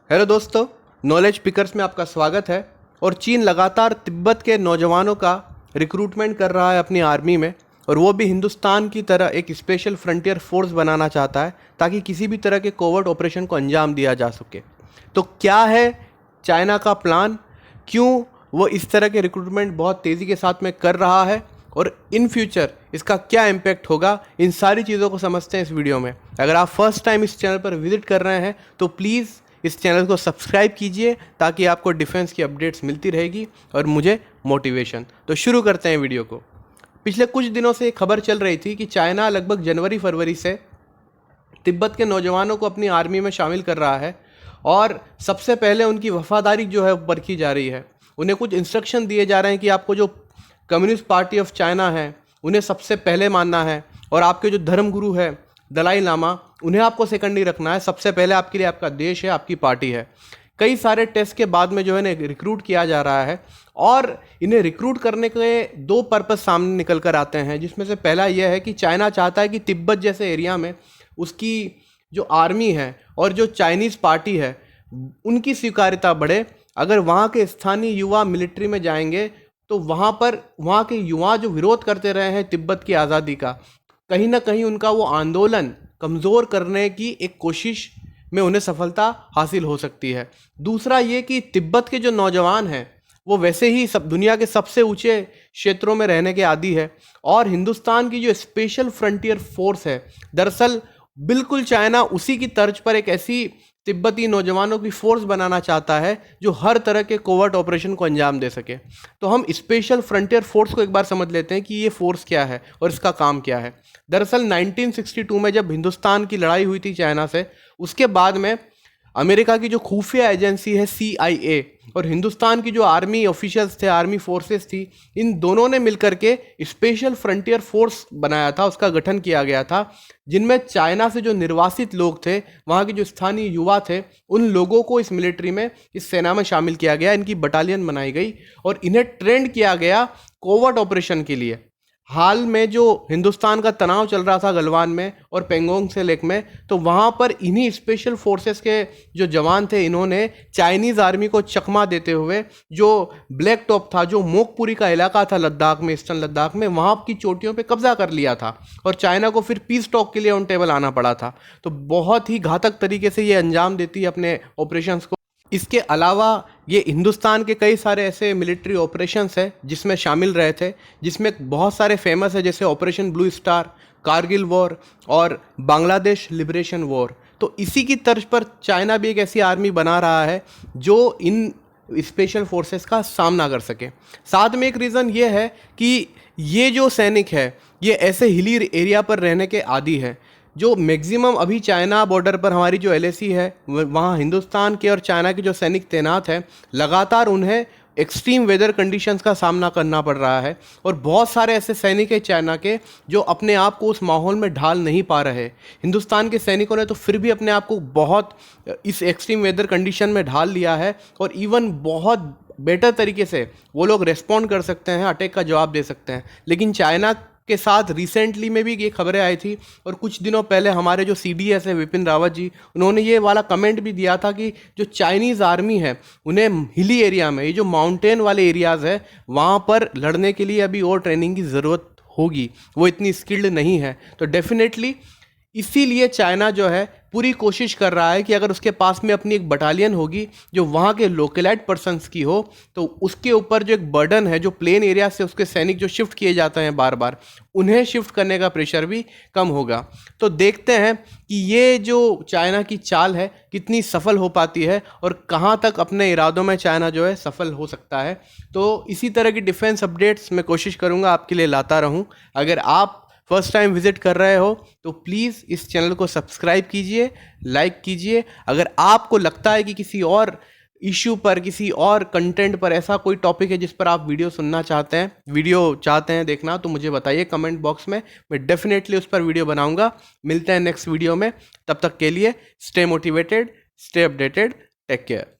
Hello दोस्तों, knowledge pickers में आपका स्वागत है। और चीन लगातार तिब्बत के नौजवानों का रिक्रूटमेंट कर रहा है अपनी आर्मी में, और वो भी हिंदुस्तान की तरह एक स्पेशल फ्रंटियर फोर्स बनाना चाहता है ताकि किसी भी तरह के कोवर्ट ऑपरेशन को अंजाम दिया जा सके। तो क्या है चाइना का प्लान, क्यों वो इस तरह के रिक्रूटमेंट बहुत तेज़ी के साथ में कर रहा है, और इन फ्यूचर इसका क्या इम्पैक्ट होगा, इन सारी चीज़ों को समझते हैं इस वीडियो में। अगर आप फर्स्ट टाइम इस चैनल पर विजिट कर रहे हैं तो प्लीज़ इस चैनल को सब्सक्राइब कीजिए ताकि आपको डिफेंस की अपडेट्स मिलती रहेगी और मुझे मोटिवेशन। तो शुरू करते हैं वीडियो को। पिछले कुछ दिनों से एक खबर चल रही थी कि चाइना लगभग जनवरी फरवरी से तिब्बत के नौजवानों को अपनी आर्मी में शामिल कर रहा है, और सबसे पहले उनकी वफादारी जो है परखी जा रही है। उन्हें कुछ इंस्ट्रक्शन दिए जा रहे हैं कि आपको जो कम्युनिस्ट पार्टी ऑफ चाइना है उन्हें सबसे पहले मानना है, और आपके जो धर्मगुरु है दलाई लामा उन्हें आपको सेकेंडरी रखना है। सबसे पहले आपके लिए आपका देश है, आपकी पार्टी है। कई सारे टेस्ट के बाद में जो है इन्हें रिक्रूट किया जा रहा है, और इन्हें रिक्रूट करने के दो पर्पस सामने निकल कर आते हैं, जिसमें से पहला यह है कि चाइना चाहता है कि तिब्बत जैसे एरिया में उसकी जो आर्मी है और जो चाइनीज़ पार्टी है उनकी स्वीकार्यता बढ़े। अगर वहाँ के स्थानीय युवा मिलिट्री में जाएंगे तो वहाँ के युवा जो विरोध करते रहे हैं तिब्बत की आज़ादी का, कहीं ना कहीं उनका वो आंदोलन कमज़ोर करने की एक कोशिश में उन्हें सफलता हासिल हो सकती है। दूसरा ये कि तिब्बत के जो नौजवान हैं वो वैसे ही सब दुनिया के सबसे ऊंचे क्षेत्रों में रहने के आदी है, और हिंदुस्तान की जो स्पेशल फ्रंटियर फोर्स है दरअसल बिल्कुल चाइना उसी की तर्ज पर एक ऐसी तिब्बती नौजवानों की फोर्स बनाना चाहता है जो हर तरह के कोवर्ट ऑपरेशन को अंजाम दे सके। तो हम स्पेशल फ्रंटियर फोर्स को एक बार समझ लेते हैं कि ये फोर्स क्या है और इसका काम क्या है। दरअसल 1962 में जब हिंदुस्तान की लड़ाई हुई थी चाइना से, उसके बाद में अमेरिका की जो खुफिया एजेंसी है CIA और हिंदुस्तान की जो आर्मी ऑफिशियल्स थे, आर्मी फोर्सेस थी, इन दोनों ने मिलकर के स्पेशल फ्रंटियर फोर्स बनाया था, उसका गठन किया गया था, जिनमें चाइना से जो निर्वासित लोग थे, वहाँ के जो स्थानीय युवा थे, उन लोगों को इस मिलिट्री में, इस सेना में शामिल किया गया। इनकी बटालियन बनाई गई और इन्हें ट्रेंड किया गया कोवर्ट ऑपरेशन के लिए। हाल में जो हिंदुस्तान का तनाव चल रहा था गलवान में और पेंगोंग से लेक में, तो वहाँ पर इन्हीं स्पेशल फोर्सेस के जो जवान थे, इन्होंने चाइनीज़ आर्मी को चकमा देते हुए जो ब्लैक टॉप था, जो मोकपुरी का इलाका था लद्दाख में, ईस्टर्न लद्दाख में, वहाँ की चोटियों पे कब्जा कर लिया था, और चाइना को फिर पीस टॉक के लिए ऑन टेबल आना पड़ा था। तो बहुत ही घातक तरीके से ये अंजाम देती है अपने ऑपरेशंस को। इसके अलावा ये हिंदुस्तान के कई सारे ऐसे मिलिट्री ऑपरेशंस हैं जिसमें शामिल रहे थे, जिसमें बहुत सारे फेमस है, जैसे operation blue star, Kargil war और बांग्लादेश लिबरेशन वॉर। तो इसी की तर्ज पर चाइना भी एक ऐसी आर्मी बना रहा है जो इन स्पेशल फोर्सेस का सामना कर सके। साथ में एक रीज़न ये है कि ये जो सैनिक है ये ऐसे हिली एरिया पर रहने के आदी है। जो मैक्सिमम अभी चाइना बॉर्डर पर हमारी जो LAC है, वहाँ हिंदुस्तान के और चाइना के जो सैनिक तैनात हैं, लगातार उन्हें एक्सट्रीम वेदर कंडीशंस का सामना करना पड़ रहा है, और बहुत सारे ऐसे सैनिक हैं चाइना के जो अपने आप को उस माहौल में ढाल नहीं पा रहे। हिंदुस्तान के सैनिकों ने तो फिर भी अपने आप को बहुत इस एक्सट्रीम वेदर कंडीशन में ढाल लिया है, और इवन बहुत बेटर तरीके से वो लोग रेस्पॉन्ड कर सकते हैं, अटैक का जवाब दे सकते हैं। लेकिन चाइना के साथ रिसेंटली में भी ये खबरें आई थी, और कुछ दिनों पहले हमारे जो CDS है विपिन रावत जी, उन्होंने ये वाला कमेंट भी दिया था कि जो चाइनीज़ आर्मी है उन्हें हिली एरिया में, ये जो माउंटेन वाले एरियाज़ है, वहाँ पर लड़ने के लिए अभी और ट्रेनिंग की ज़रूरत होगी, वो इतनी स्किल्ड नहीं है। तो डेफिनेटली इसीलिए चाइना जो है पूरी कोशिश कर रहा है कि अगर उसके पास में अपनी एक बटालियन होगी जो वहाँ के लोकलाइट पर्सन्स की हो, तो उसके ऊपर जो एक बर्डन है, जो प्लेन एरिया से उसके सैनिक जो शिफ्ट किए जाते हैं बार बार, उन्हें शिफ्ट करने का प्रेशर भी कम होगा। तो देखते हैं कि ये जो चाइना की चाल है कितनी सफल हो पाती है, और कहाँ तक अपने इरादों में चाइना जो है सफल हो सकता है। तो इसी तरह की डिफेंस अपडेट्स मैं कोशिश करूँगा आपके लिए लाता रहूँ। अगर आप फर्स्ट टाइम विजिट कर रहे हो तो प्लीज़ इस चैनल को सब्सक्राइब कीजिए, लाइक कीजिए। अगर आपको लगता है कि किसी और इशू पर, किसी और कंटेंट पर ऐसा कोई टॉपिक है जिस पर आप वीडियो सुनना चाहते हैं, वीडियो चाहते हैं देखना, तो मुझे बताइए कमेंट बॉक्स में, मैं डेफिनेटली उस पर वीडियो बनाऊंगा। मिलते हैं नेक्स्ट वीडियो में, तब तक के लिए stay motivated, stay updated, take care.